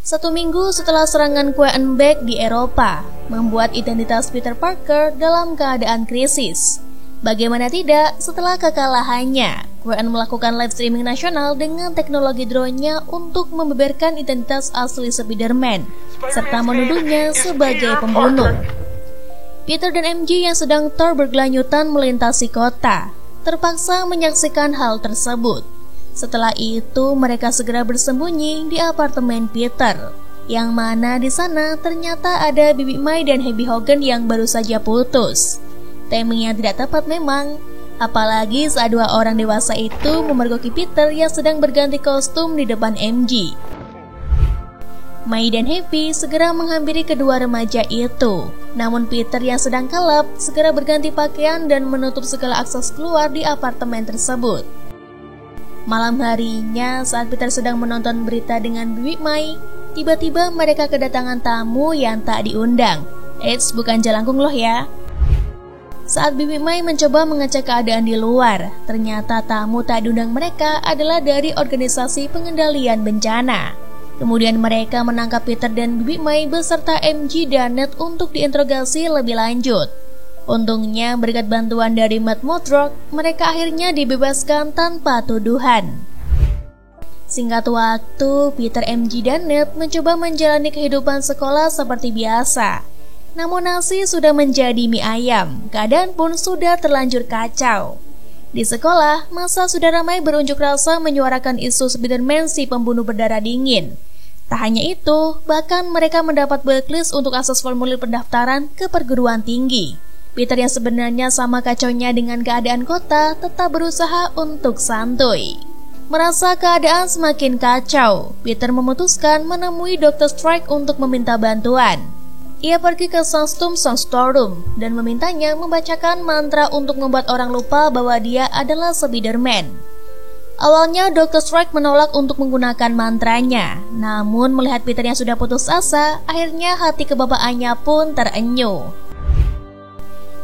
1 minggu setelah serangan Queenbeck di Eropa membuat identitas Peter Parker dalam keadaan krisis. Bagaimana tidak, setelah kekalahannya, Queen melakukan live streaming nasional dengan teknologi drone-nya untuk membeberkan identitas asli Spider-Man, serta menuduhnya sebagai pembunuh. Peter dan MJ yang sedang bergelanjutan melintasi kota, terpaksa menyaksikan hal tersebut. Setelah itu, mereka segera bersembunyi di apartemen Peter, yang mana di sana ternyata ada Bibi May dan Happy Hogan yang baru saja putus. Timing yang tidak tepat memang, apalagi saat 2 orang dewasa itu memergoki Peter yang sedang berganti kostum di depan MJ. May dan Happy segera menghampiri kedua remaja itu, namun Peter yang sedang kalap segera berganti pakaian dan menutup segala akses keluar di apartemen tersebut. Malam harinya, saat Peter sedang menonton berita dengan Bibi May, tiba-tiba mereka kedatangan tamu yang tak diundang. Eits, bukan jelangkung loh ya. Saat Bibi May mencoba mengecek keadaan di luar, ternyata tamu tak diundang mereka adalah dari organisasi pengendalian bencana. Kemudian mereka menangkap Peter dan Bibi May beserta MJ dan Ned untuk diinterogasi lebih lanjut. Untungnya berkat bantuan dari Matt Murdock, mereka akhirnya dibebaskan tanpa tuduhan. Singkat waktu, Peter, MJ, dan Ned mencoba menjalani kehidupan sekolah seperti biasa. Namun nasi sudah menjadi mie ayam, keadaan pun sudah terlanjur kacau. Di sekolah, massa sudah ramai berunjuk rasa menyuarakan isu Spider-Man si pembunuh berdarah dingin. Tak hanya itu, bahkan mereka mendapat blacklist untuk akses formulir pendaftaran ke perguruan tinggi. Peter yang sebenarnya sama kacaunya dengan keadaan kota tetap berusaha untuk santuy. Merasa keadaan semakin kacau, Peter memutuskan menemui Dr. Strange untuk meminta bantuan. Ia pergi ke Sandstorm dan memintanya membacakan mantra untuk membuat orang lupa bahwa dia adalah Spider-Man. Awalnya Dr. Strange menolak untuk menggunakan mantranya, namun melihat Peter yang sudah putus asa, akhirnya hati kebapaannya pun terenyuh.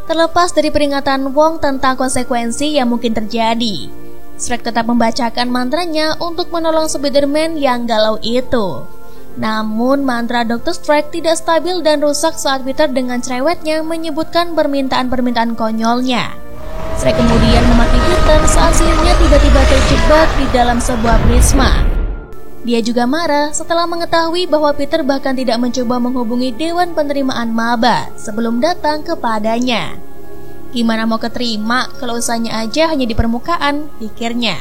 Terlepas dari peringatan Wong tentang konsekuensi yang mungkin terjadi, Strange tetap membacakan mantranya untuk menolong Spider-Man yang galau itu. Namun mantra Dr. Strange tidak stabil dan rusak saat Peter dengan cerewetnya menyebutkan permintaan-permintaan konyolnya. Strange kemudian memaki Peter saat sihirnya tiba-tiba terjebak di dalam sebuah prisma. Dia juga marah setelah mengetahui bahwa Peter bahkan tidak mencoba menghubungi Dewan Penerimaan Maba sebelum datang kepadanya. Gimana mau keterima kalau usahanya aja hanya di permukaan, pikirnya.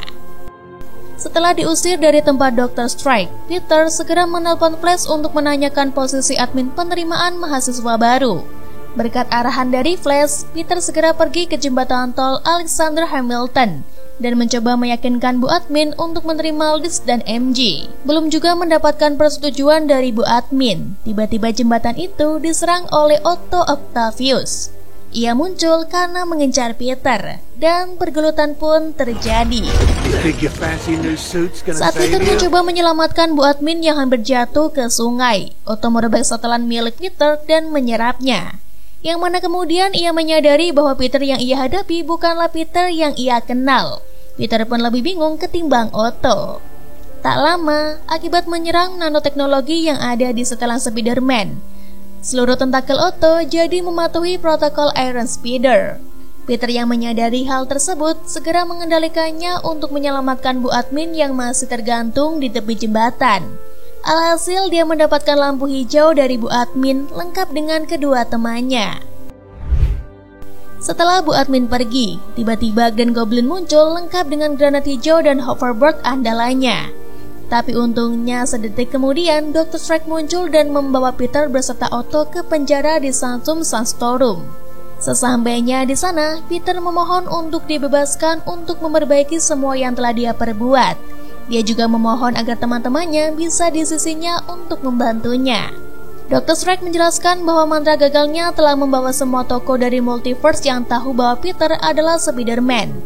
Setelah diusir dari tempat Dr. Strange, Peter segera menelpon Flash untuk menanyakan posisi admin penerimaan mahasiswa baru. Berkat arahan dari Flash, Peter segera pergi ke jembatan tol Alexander Hamilton dan mencoba meyakinkan Bu Admin untuk menerima Liz dan MJ. Belum juga mendapatkan persetujuan dari Bu Admin, tiba-tiba jembatan itu diserang oleh Otto Octavius. Ia muncul karena mengincar Peter, dan pergelutan pun terjadi. Saat Peter mencoba menyelamatkan Bu Admin yang hampir jatuh ke sungai, Otto merobek setelan milik Peter dan menyerapnya. Yang mana kemudian ia menyadari bahwa Peter yang ia hadapi bukanlah Peter yang ia kenal. Peter pun lebih bingung ketimbang Otto. Tak lama, akibat menyerang nanoteknologi yang ada di setelan Spider-Man, seluruh tentakel Otto jadi mematuhi protokol Iron Spider. Peter yang menyadari hal tersebut segera mengendalikannya untuk menyelamatkan Bu Admin yang masih tergantung di tepi jembatan. Alhasil dia mendapatkan lampu hijau dari Bu Admin lengkap dengan kedua temannya. Setelah Bu Admin pergi, tiba-tiba Green Goblin muncul lengkap dengan granat hijau dan hoverboard andalannya. Tapi untungnya sedetik kemudian Dr. Strange muncul dan membawa Peter beserta Otto ke penjara di Sandstorm. Sesampainya di sana, Peter memohon untuk dibebaskan untuk memperbaiki semua yang telah dia perbuat. Dia juga memohon agar teman-temannya bisa di sisinya untuk membantunya. Dr. Strange menjelaskan bahwa mantra gagalnya telah membawa semua tokoh dari multiverse yang tahu bahwa Peter adalah Spider-Man.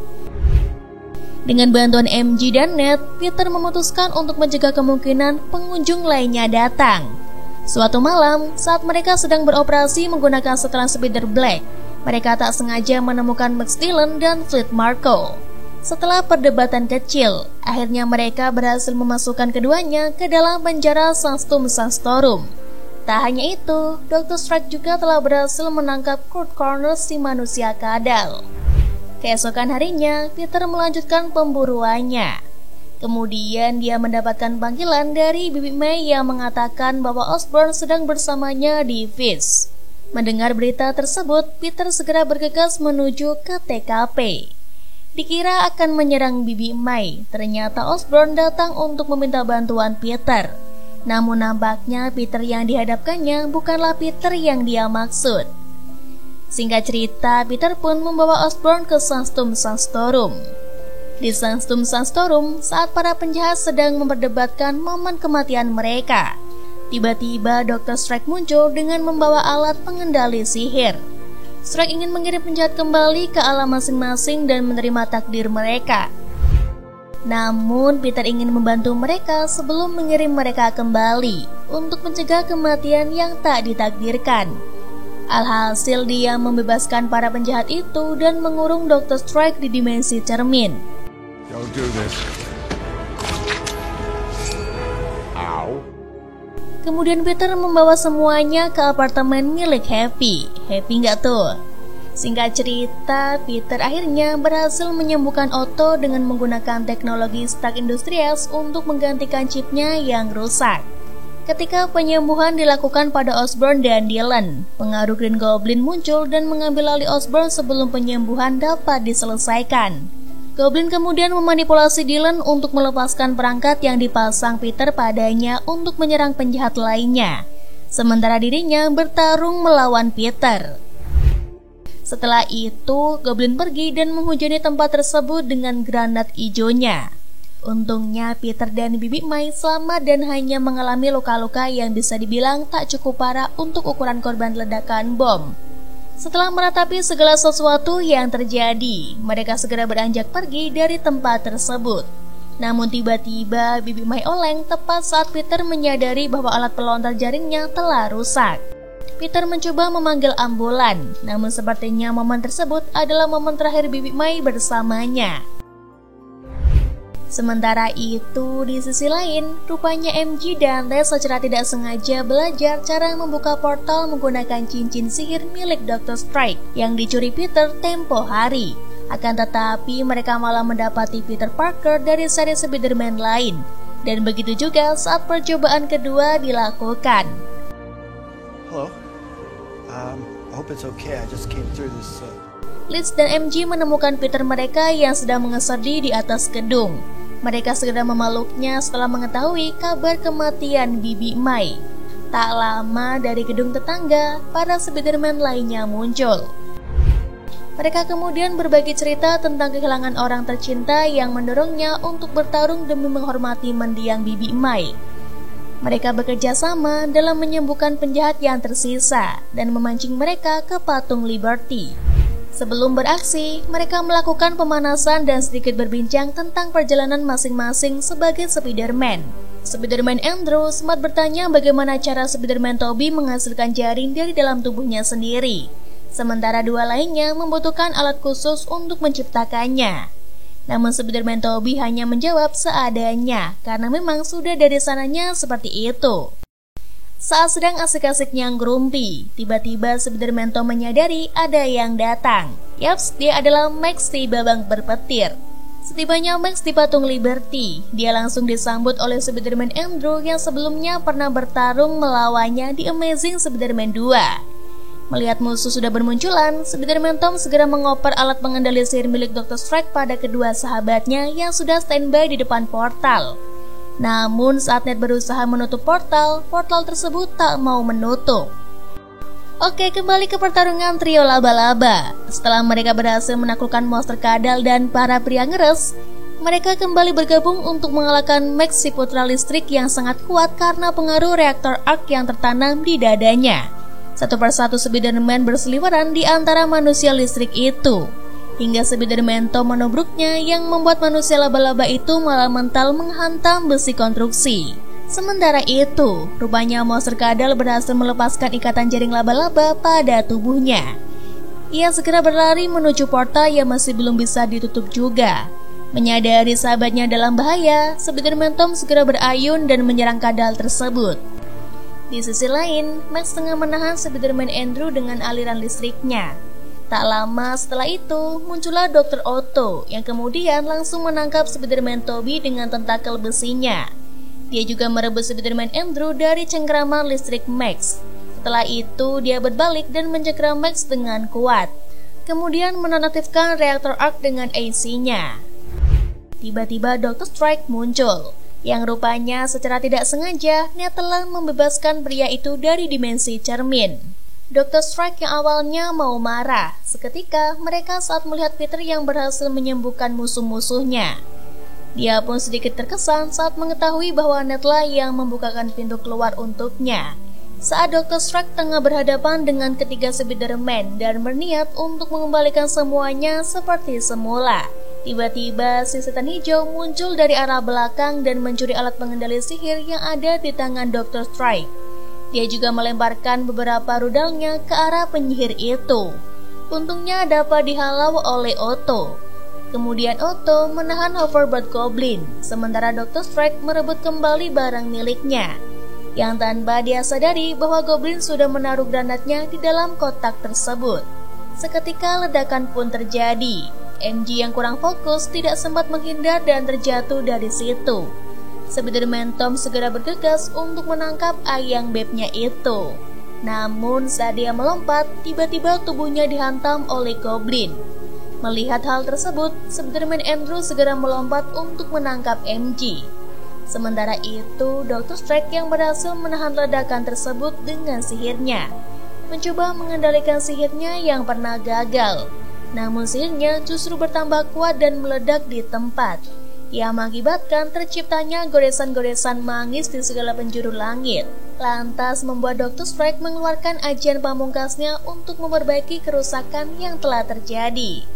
Dengan bantuan MJ dan Ned, Peter memutuskan untuk mencegah kemungkinan pengunjung lainnya datang. Suatu malam, saat mereka sedang beroperasi menggunakan setelan Spider Black, mereka tak sengaja menemukan Max Dillon dan Fleet Marko. Setelah perdebatan kecil, akhirnya mereka berhasil memasukkan keduanya ke dalam penjara Sanctum Sanctorum. Tak hanya itu, Dr. Strike juga telah berhasil menangkap Kurt Connors, si manusia kadal. Keesokan harinya, Peter melanjutkan pemburuannya. Kemudian dia mendapatkan panggilan dari Bibi May yang mengatakan bahwa Osborn sedang bersamanya di Fisk. Mendengar berita tersebut, Peter segera bergegas menuju ke TKP. Dikira akan menyerang Bibi May, ternyata Osborn datang untuk meminta bantuan Peter. Namun nampaknya Peter yang dihadapkannya bukanlah Peter yang dia maksud. Singkat cerita, Peter pun membawa Osborn ke Sanctum Sanctorum. Di Sanctum Sanctorum, saat para penjahat sedang memperdebatkan momen kematian mereka, tiba-tiba Dr. Strike muncul dengan membawa alat pengendali sihir. Strike ingin mengirim penjahat kembali ke alam masing-masing dan menerima takdir mereka. Namun Peter ingin membantu mereka sebelum mengirim mereka kembali untuk mencegah kematian yang tak ditakdirkan. Alhasil dia membebaskan para penjahat itu dan mengurung Dr. Strike di dimensi cermin. Don't do this. Ow. Kemudian Peter membawa semuanya ke apartemen milik Happy. Happy nggak tuh? Singkat cerita, Peter akhirnya berhasil menyembuhkan Otto dengan menggunakan teknologi Stark Industries untuk menggantikan chipnya yang rusak. Ketika penyembuhan dilakukan pada Osborn dan Dylan, pengaruh Green Goblin muncul dan mengambil alih Osborn sebelum penyembuhan dapat diselesaikan. Goblin kemudian memanipulasi Dylan untuk melepaskan perangkat yang dipasang Peter padanya untuk menyerang penjahat lainnya, sementara dirinya bertarung melawan Peter. Setelah itu, Goblin pergi dan menghujani tempat tersebut dengan granat ijonya. Untungnya Peter dan Bibi May selamat dan hanya mengalami luka-luka yang bisa dibilang tak cukup parah untuk ukuran korban ledakan bom. Setelah meratapi segala sesuatu yang terjadi, mereka segera beranjak pergi dari tempat tersebut. Namun tiba-tiba Bibi May oleng tepat saat Peter menyadari bahwa alat pelontar jaringnya telah rusak. Peter mencoba memanggil ambulan, namun sepertinya momen tersebut adalah momen terakhir Bibi May bersamanya. Sementara itu, di sisi lain, rupanya MJ dan Les secara tidak sengaja belajar cara membuka portal menggunakan cincin sihir milik Dr. Strike yang dicuri Peter tempo hari. Akan tetapi, mereka malah mendapati Peter Parker dari seri Spider-Man lain. Dan begitu juga saat percobaan kedua dilakukan. Hello. I hope it's okay. I just came through this. Liz dan MJ menemukan Peter mereka yang sedang mengesedi di atas gedung. Mereka segera memeluknya setelah mengetahui kabar kematian Bibi May. Tak lama dari gedung tetangga, para Spider-Man lainnya muncul. Mereka kemudian berbagi cerita tentang kehilangan orang tercinta yang mendorongnya untuk bertarung demi menghormati mendiang Bibi May. Mereka bekerja sama dalam menyembuhkan penjahat yang tersisa dan memancing mereka ke patung Liberty. Sebelum beraksi, mereka melakukan pemanasan dan sedikit berbincang tentang perjalanan masing-masing sebagai Spider-Man. Spider-Man Andrew sempat bertanya bagaimana cara Spider-Man Tobey menghasilkan jaring dari dalam tubuhnya sendiri, sementara dua lainnya membutuhkan alat khusus untuk menciptakannya. Namun Spider-Man Tobey hanya menjawab seadanya, karena memang sudah dari sananya seperti itu. Saat sedang asik-asiknya ngerumpi, tiba-tiba Spider-Man Tom menyadari ada yang datang. Yaps, dia adalah Max si babang berpetir. Setibanya Max di patung Liberty, dia langsung disambut oleh Spider-Man Andrew yang sebelumnya pernah bertarung melawannya di Amazing Spider-Man 2. Melihat musuh sudah bermunculan, Spider-Man Tom segera mengoper alat pengendali sihir milik Dr. Strike pada kedua sahabatnya yang sudah standby di depan portal. Namun saat Ned berusaha menutup portal tersebut tak mau menutup. Oke, kembali ke pertarungan trio laba-laba. Setelah mereka berhasil menaklukkan monster kadal dan para pria ngeres, mereka kembali bergabung untuk mengalahkan Max si putra listrik yang sangat kuat karena pengaruh reaktor arc yang tertanam di dadanya. Satu persatu Spider-Man berseliweran di antara manusia listrik itu, hingga Spider-Man Tom menubruknya yang membuat manusia laba-laba itu malah mental menghantam besi konstruksi. Sementara itu, rupanya monster kadal berhasil melepaskan ikatan jaring laba-laba pada tubuhnya. Ia segera berlari menuju portal yang masih belum bisa ditutup juga. Menyadari sahabatnya dalam bahaya, Spider-Man Tom segera berayun dan menyerang kadal tersebut. Di sisi lain, Max tengah menahan Spider-Man Andrew dengan aliran listriknya. Tak lama setelah itu, muncullah Dr. Otto yang kemudian langsung menangkap Spider-Man Tobey dengan tentakel besinya. Dia juga merebut Spider-Man Andrew dari cengkraman listrik Max. Setelah itu, dia berbalik dan mencengkram Max dengan kuat. Kemudian menonaktifkan reaktor arc dengan AC-nya. Tiba-tiba Dr. Strike muncul, yang rupanya secara tidak sengaja niat telah membebaskan pria itu dari dimensi cermin. Dr. Strike yang awalnya mau marah, seketika mereka saat melihat Peter yang berhasil menyembuhkan musuh-musuhnya. Dia pun sedikit terkesan saat mengetahui bahwa Netlah yang membukakan pintu keluar untuknya. Saat Dr. Strike tengah berhadapan dengan ketiga Spider-Man dan berniat untuk mengembalikan semuanya seperti semula, tiba-tiba si setan hijau muncul dari arah belakang dan mencuri alat pengendali sihir yang ada di tangan Dr. Strike. Dia juga melemparkan beberapa rudalnya ke arah penyihir itu. Untungnya dapat dihalau oleh Otto. Kemudian Otto menahan hoverboard Goblin, sementara Dr. Strike merebut kembali barang miliknya. Yang tanpa dia sadari bahwa Goblin sudah menaruh granatnya di dalam kotak tersebut. Seketika ledakan pun terjadi. MJ yang kurang fokus tidak sempat menghindar dan terjatuh dari situ. Spider-Man Tom segera bergegas untuk menangkap ayang bebnya itu. Namun saat dia melompat, tiba-tiba tubuhnya dihantam oleh Goblin. Melihat hal tersebut, Spider-Man Andrew segera melompat untuk menangkap MJ. Sementara itu, Dr. Strike yang berhasil menahan ledakan tersebut dengan sihirnya, mencoba mengendalikan sihirnya yang pernah gagal. Namun sihirnya justru bertambah kuat dan meledak di tempat, yang mengakibatkan terciptanya goresan-goresan mangis di segala penjuru langit. Lantas membuat Dr. Strike mengeluarkan ajian pamungkasnya untuk memperbaiki kerusakan yang telah terjadi.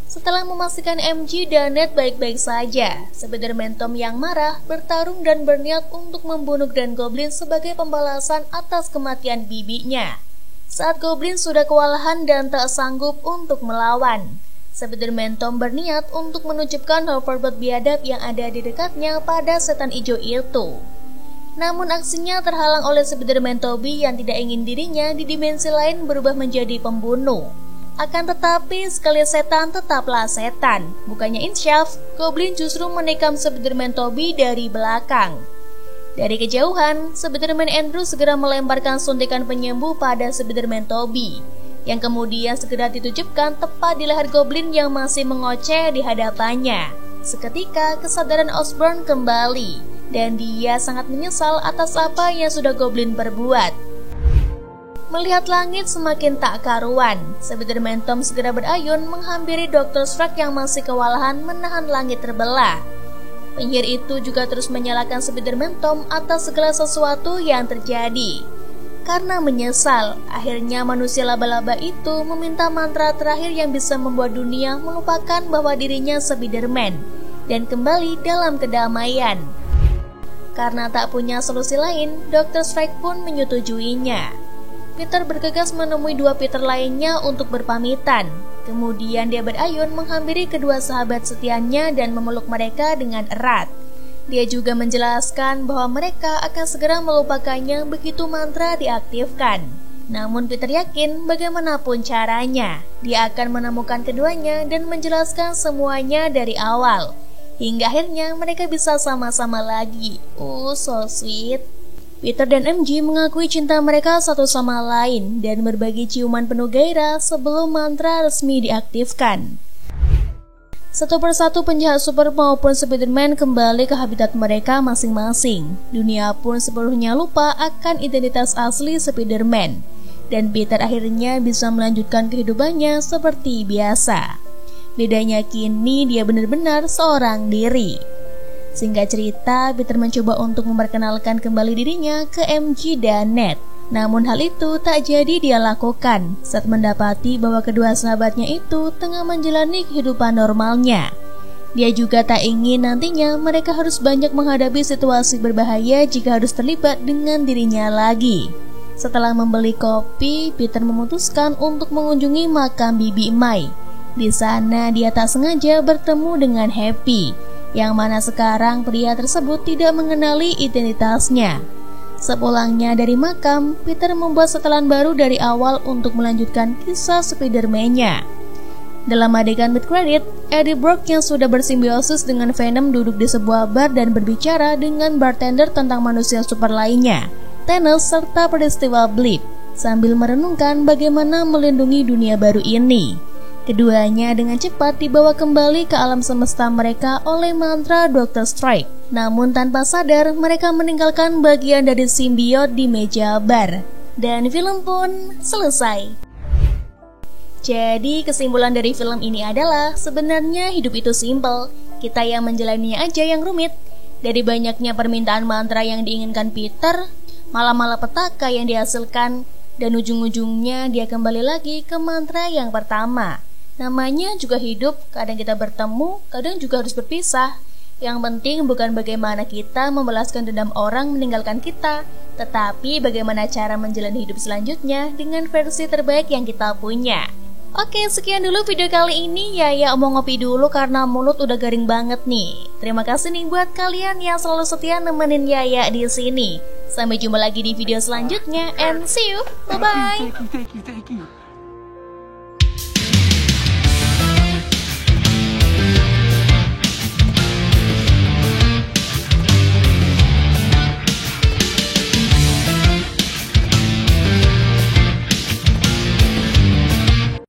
Setelah memastikan MJ dan Ned baik-baik saja, Spider-Man Tom yang marah bertarung dan berniat untuk membunuh Grand Goblin sebagai pembalasan atas kematian bibinya. Saat Goblin sudah kewalahan dan tak sanggup untuk melawan, Spider-Man Tom berniat untuk menunjukkan hoverboard biadab yang ada di dekatnya pada setan hijau itu. Namun aksinya terhalang oleh Spider-Man Tobey yang tidak ingin dirinya di dimensi lain berubah menjadi pembunuh. Akan tetapi sekali setan tetaplah setan. Bukannya insyaf, Goblin justru menikam Spider-Man Tobey dari belakang. Dari kejauhan, Spider-Man Andrew segera melemparkan suntikan penyembuh pada Spider-Man Tobey, yang kemudian segera ditujukkan tepat di leher Goblin yang masih mengoceh di hadapannya. Seketika kesadaran Osborn kembali, dan dia sangat menyesal atas apa yang sudah Goblin perbuat. Melihat langit semakin tak karuan, Spider-Man Tom segera berayun menghampiri Dr. Strike yang masih kewalahan menahan langit terbelah. Penyihir itu juga terus menyalahkan Spider-Man Tom atas segala sesuatu yang terjadi. Karena menyesal, akhirnya manusia laba-laba itu meminta mantra terakhir yang bisa membuat dunia melupakan bahwa dirinya Spider-Man dan kembali dalam kedamaian. Karena tak punya solusi lain, Dr. Strike pun menyetujuinya. Peter bergegas menemui dua Peter lainnya untuk berpamitan. Kemudian dia berayun menghampiri kedua sahabat setianya dan memeluk mereka dengan erat. Dia juga menjelaskan bahwa mereka akan segera melupakannya begitu mantra diaktifkan. Namun Peter yakin bagaimanapun caranya, dia akan menemukan keduanya dan menjelaskan semuanya dari awal. Hingga akhirnya mereka bisa sama-sama lagi. So sweet. Peter dan MJ mengakui cinta mereka satu sama lain dan berbagi ciuman penuh gairah sebelum mantra resmi diaktifkan. Satu persatu penjahat super maupun Spider-Man kembali ke habitat mereka masing-masing. Dunia pun sepenuhnya lupa akan identitas asli Spider-Man, dan Peter akhirnya bisa melanjutkan kehidupannya seperti biasa. Bedanya kini dia benar-benar seorang diri. Singkat cerita, Peter mencoba untuk memperkenalkan kembali dirinya ke MJ dan Ned. Namun hal itu tak jadi dia lakukan saat mendapati bahwa kedua sahabatnya itu tengah menjalani kehidupan normalnya. Dia juga tak ingin nantinya mereka harus banyak menghadapi situasi berbahaya jika harus terlibat dengan dirinya lagi. Setelah membeli kopi, Peter memutuskan untuk mengunjungi makam Bibi Mai. Di sana dia tak sengaja bertemu dengan Happy, yang mana sekarang pria tersebut tidak mengenali identitasnya. Sepulangnya dari makam, Peter membuat setelan baru dari awal untuk melanjutkan kisah Spider-Man-nya. Dalam adegan mid-credit, Eddie Brock yang sudah bersimbiosis dengan Venom duduk di sebuah bar dan berbicara dengan bartender tentang manusia super lainnya, Thanos serta peristiwa Blip, sambil merenungkan bagaimana melindungi dunia baru ini. Keduanya dengan cepat dibawa kembali ke alam semesta mereka oleh mantra Dr. Strike. Namun tanpa sadar, mereka meninggalkan bagian dari simbiot di meja bar. Dan film pun selesai. Jadi kesimpulan dari film ini adalah sebenarnya hidup itu simpel. Kita yang menjalaninya aja yang rumit. Dari banyaknya permintaan mantra yang diinginkan Peter, malah petaka yang dihasilkan. Dan ujung-ujungnya dia kembali lagi ke mantra yang pertama. Namanya juga hidup, kadang kita bertemu, kadang juga harus berpisah. Yang penting bukan bagaimana kita membalaskan dendam orang meninggalkan kita, tetapi bagaimana cara menjalani hidup selanjutnya dengan versi terbaik yang kita punya. Oke, sekian dulu video kali ini. Yaya mau ngopi dulu karena mulut udah garing banget nih. Terima kasih nih buat kalian yang selalu setia nemenin Yaya di sini. Sampai jumpa lagi di video selanjutnya, and see you. Bye-bye. Thank you.